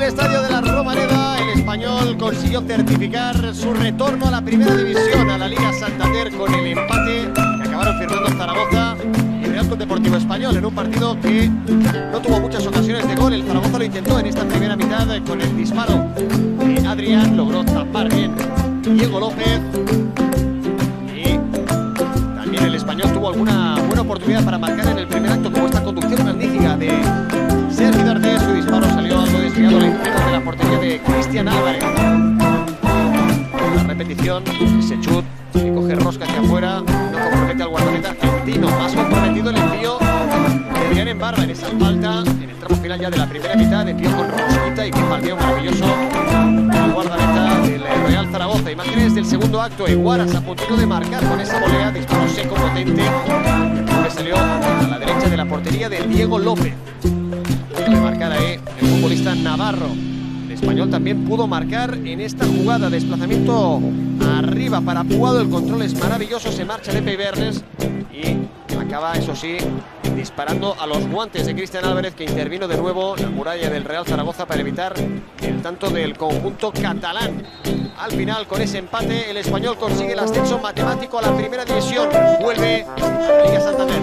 estadio de la Romareda, el Español consiguió certificar su retorno a la primera división, a la Liga Santander, con el empate que acabaron firmando Zaragoza y Real Club Deportivo Español en un partido que no tuvo muchas ocasiones de gol. El Zaragoza lo intentó en esta primera mitad con el disparo de Adrián, logró tapar bien Diego López y también el Español tuvo alguna buena oportunidad para marcar en el primer acto, como esta conducción magnífica de Sergi Darder. Su disparo salió algo desviado al interior de la portería de Cristian Álvarez. La repetición, ese chut que coge rosca hacia afuera, no compromete al guardameta argentino. Más comprometido el envío de Adrián Barba en esa falta, en el tramo final ya de la primera mitad, envío con rosquita y que palmeo maravilloso al guardameta del Real Zaragoza. Imágenes del segundo acto, Eguaras a puntito de marcar con esa volea, disparo seco, potente, que salió a la derecha de la portería de Diego López. De marcar ahí el futbolista navarro. El Español también pudo marcar en esta jugada, desplazamiento arriba para Puado, el control es maravilloso, se marcha de Peibernes y acaba, eso sí, disparando a los guantes de Cristian Álvarez, que intervino de nuevo la muralla del Real Zaragoza para evitar el tanto del conjunto catalán. Al final, con ese empate, el Español consigue el ascenso matemático a la primera división, vuelve a la Liga Santander.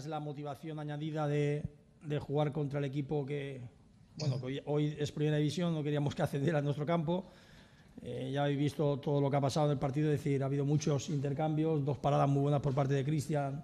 La motivación añadida de jugar contra el equipo que, bueno, que hoy es primera división, no queríamos que accediera a nuestro campo. Ya habéis visto todo lo que ha pasado en el partido, es decir, ha habido muchos intercambios, dos paradas muy buenas por parte de Cristian,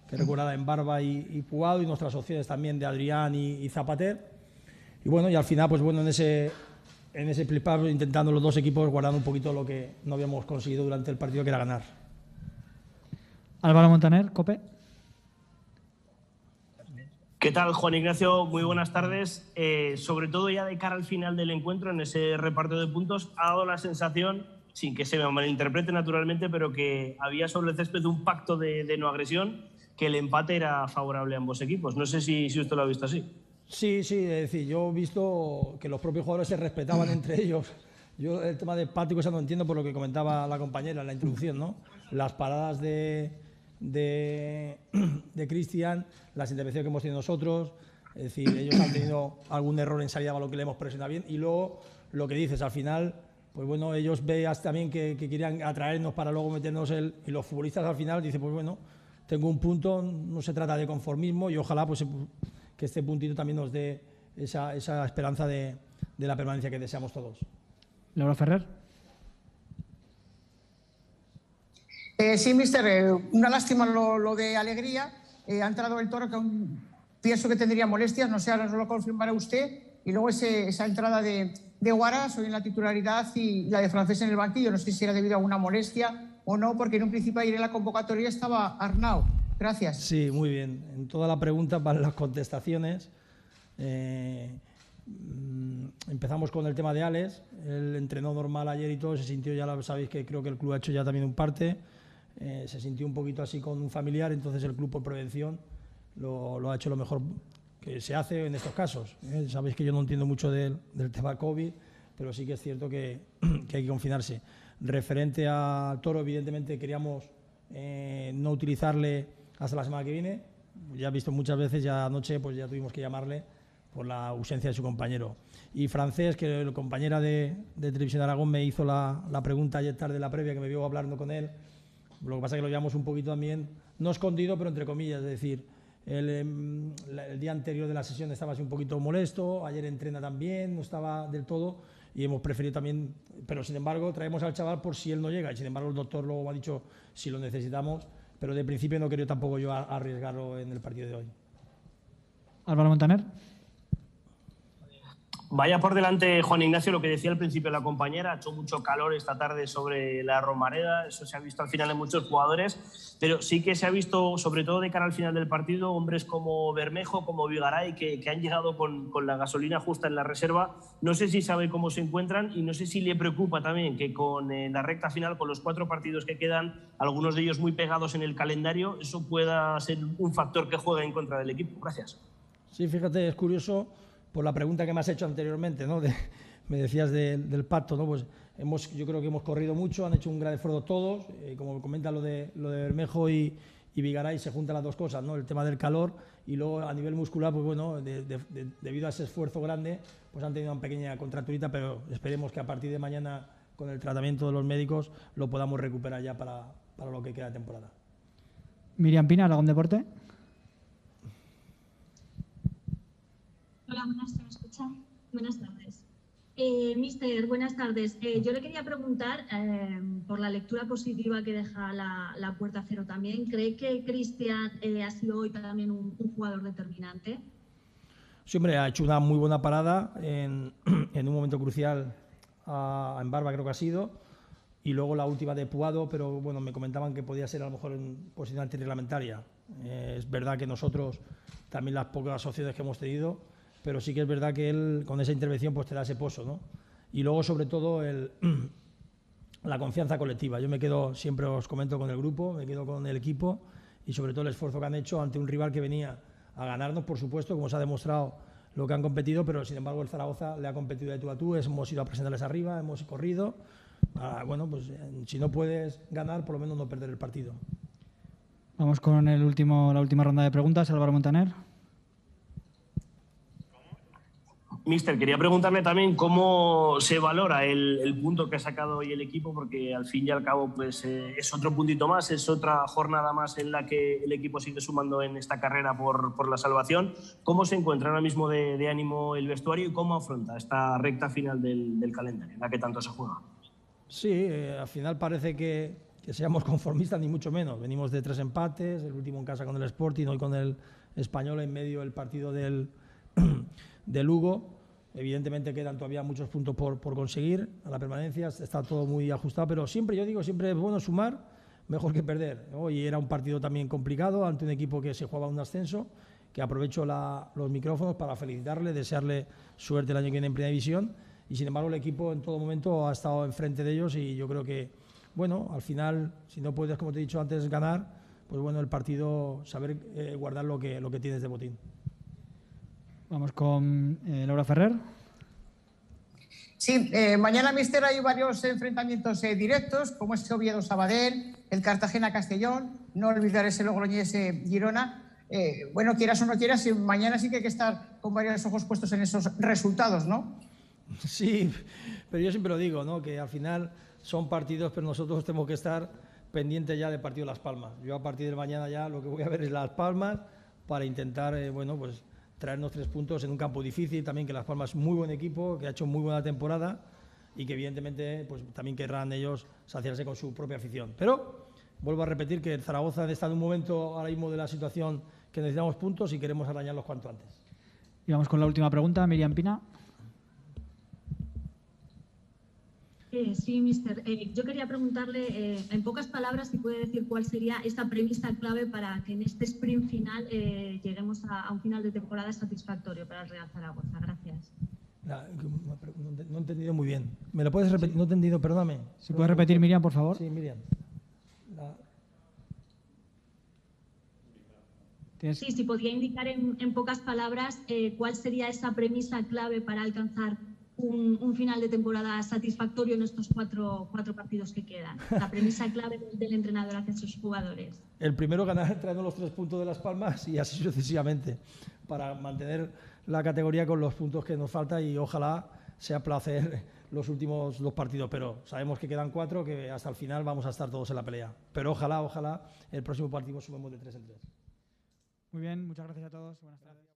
que recuerda en Barba y Puado, y nuestras opciones también de Adrián y Zapater. Y bueno, y al final, pues bueno, en ese flip-up, intentando los dos equipos guardando un poquito lo que no habíamos conseguido durante el partido, que era ganar. Álvaro Montaner, COPE. ¿Qué tal, Juan Ignacio? Muy buenas tardes. Sobre todo ya de cara al final del encuentro, en ese reparto de puntos, ha dado la sensación, sin que se me malinterprete naturalmente, pero que había sobre el césped un pacto de no agresión, que el empate era favorable a ambos equipos. No sé si usted lo ha visto así. Sí, es decir, yo he visto que los propios jugadores se respetaban entre ellos. Yo el tema de empate no entiendo, por lo que comentaba la compañera en la introducción, ¿no? Las paradas de Cristian, las intervenciones que hemos tenido nosotros, es decir, ellos han tenido algún error en salida a lo que le hemos presionado bien, y luego lo que dices, al final, pues bueno, ellos veían también que querían atraernos para luego meternos y los futbolistas al final dicen, pues bueno, tengo un punto, no se trata de conformismo, y ojalá pues que este puntito también nos dé esa esperanza de la permanencia que deseamos todos. Laura Ferrer. Sí, mister, una lástima lo de Alegría. Ha entrado el Toro, que pienso que tendría molestias, no sé, ahora nos lo confirmará usted. Y luego esa entrada de Eguaras hoy en la titularidad y la de Francés en el banquillo, no sé si era debido a alguna molestia o no, porque en un principio ayer en la convocatoria estaba Arnau. Gracias. Sí, muy bien. En toda la pregunta van las contestaciones. Empezamos con el tema de Alex. Él entrenó normal ayer y todo, se sintió, ya lo sabéis que creo que el club ha hecho ya también un parte. Se sintió un poquito así con un familiar, entonces el club, por prevención, lo ha hecho lo mejor que se hace en estos casos. Sabéis que yo no entiendo mucho del tema COVID, pero sí que es cierto que hay que confinarse. Referente al Toro, evidentemente queríamos no utilizarle hasta la semana que viene. Ya he visto muchas veces, ya anoche pues ya tuvimos que llamarle por la ausencia de su compañero. Y Francés, que la compañera de Televisión de Aragón me hizo la pregunta ayer tarde, la previa, que me vio hablando con él. Lo que pasa es que lo llevamos un poquito también, no escondido, pero entre comillas, es decir, el día anterior de la sesión estaba así un poquito molesto, ayer entrena también, no estaba del todo, y hemos preferido también, pero sin embargo traemos al chaval por si él no llega, y sin embargo el doctor luego ha dicho si lo necesitamos, pero de principio no quería tampoco yo arriesgarlo en el partido de hoy. Álvaro Montaner. Vaya por delante, Juan Ignacio, lo que decía al principio la compañera. Ha hecho mucho calor esta tarde sobre la Romareda, eso se ha visto al final en muchos jugadores, pero sí que se ha visto, sobre todo de cara al final del partido, hombres como Bermejo, como Vigaray, que han llegado con la gasolina justa en la reserva. No sé si sabe cómo se encuentran y no sé si le preocupa también que con la recta final, con los 4 partidos que quedan, algunos de ellos muy pegados en el calendario, eso pueda ser un factor que juegue en contra del equipo. Gracias. Sí, fíjate, es curioso por la pregunta que me has hecho anteriormente, ¿no? me decías del pacto, ¿no? Pues yo creo que hemos corrido mucho, han hecho un gran esfuerzo todos, como comenta lo de Bermejo y Vigaray, se juntan las dos cosas, ¿no? El tema del calor y luego a nivel muscular, pues bueno, debido a ese esfuerzo grande, pues han tenido una pequeña contracturita, pero esperemos que a partir de mañana, con el tratamiento de los médicos, lo podamos recuperar ya para lo que queda de temporada. Miriam Pina, Aragón Deporte. Hola, buenas, ¿me escucha? Buenas tardes. Mister, buenas tardes. Yo le quería preguntar por la lectura positiva que deja la puerta cero también. ¿Cree que Cristian ha sido hoy también un jugador determinante? Sí, hombre, ha hecho una muy buena parada en un momento crucial en Barba, creo que ha sido, y luego la última de Puado, pero bueno, me comentaban que podía ser a lo mejor en posición antirreglamentaria. Es verdad que nosotros, también las pocas opciones que hemos tenido, pero sí que es verdad que él con esa intervención pues te da ese pozo, ¿no? Y luego sobre todo la confianza colectiva. Yo me quedo, siempre os comento, con el grupo, me quedo con el equipo y sobre todo el esfuerzo que han hecho ante un rival que venía a ganarnos, por supuesto, como se ha demostrado lo que han competido, pero sin embargo el Zaragoza le ha competido de tú a tú, hemos ido a presentarles arriba, hemos corrido. Bueno, pues si no puedes ganar, por lo menos no perder el partido. Vamos con la última ronda de preguntas. Álvaro Montaner. Mister, quería preguntarle también cómo se valora el punto que ha sacado hoy el equipo, porque al fin y al cabo pues, es otro puntito más, es otra jornada más en la que el equipo sigue sumando en esta carrera por la salvación. ¿Cómo se encuentra ahora mismo de ánimo el vestuario y cómo afronta esta recta final del calendario en la que tanto se juega? Sí, al final parece que seamos conformistas, ni mucho menos. Venimos de 3 empates, el último en casa con el Sporting, hoy con el Español, en medio del partido del Lugo. Evidentemente quedan todavía muchos puntos por conseguir a la permanencia, está todo muy ajustado, pero siempre es bueno sumar, mejor que perder. Hoy era un partido también complicado ante un equipo que se jugaba un ascenso, que aprovecho los micrófonos para felicitarle, desearle suerte el año que viene en Primera División, y sin embargo el equipo en todo momento ha estado enfrente de ellos y yo creo que, bueno, al final, si no puedes, como te he dicho antes, ganar, pues bueno, el partido, saber guardar lo que tienes de botín. Vamos con Laura Ferrer. Sí, mañana, mister, hay varios enfrentamientos directos, como ese Oviedo-Sabadell, el Cartagena-Castellón, no olvidar ese Logroñés-Girona. Bueno, quieras o no quieras, mañana sí que hay que estar con varios ojos puestos en esos resultados, ¿no? Sí, pero yo siempre lo digo, ¿no? Que al final son partidos, pero nosotros tenemos que estar pendientes ya del partido de Las Palmas. Yo a partir de mañana ya lo que voy a ver es Las Palmas para intentar, bueno, pues traernos 3 puntos en un campo difícil, también que Las Palmas es muy buen equipo, que ha hecho muy buena temporada y que evidentemente pues también querrán ellos saciarse con su propia afición. Pero vuelvo a repetir que el Zaragoza está en un momento ahora mismo de la situación que necesitamos puntos y queremos arañarlos cuanto antes. Y vamos con la última pregunta, Miriam Pina. Sí, mister. Yo quería preguntarle, en pocas palabras, si puede decir cuál sería esta premisa clave para que en este sprint final lleguemos a un final de temporada satisfactorio para el Real Zaragoza. Gracias. No he entendido muy bien. ¿Me lo puedes repetir? Sí. No he entendido, perdóname. ¿Se puede repetir, Miriam, por favor? Sí, Miriam. Sí, si podría indicar en pocas palabras cuál sería esa premisa clave para alcanzar un final de temporada satisfactorio en estos cuatro partidos que quedan. La premisa clave del entrenador hacia sus jugadores. El primero, ganar trayendo los 3 puntos de Las Palmas y así sucesivamente, para mantener la categoría con los puntos que nos falta y ojalá sea placer los últimos 2 partidos, pero sabemos que quedan 4, que hasta el final vamos a estar todos en la pelea. Pero ojalá el próximo partido sumemos de 3 en 3. Muy bien, muchas gracias a todos. Buenas tardes.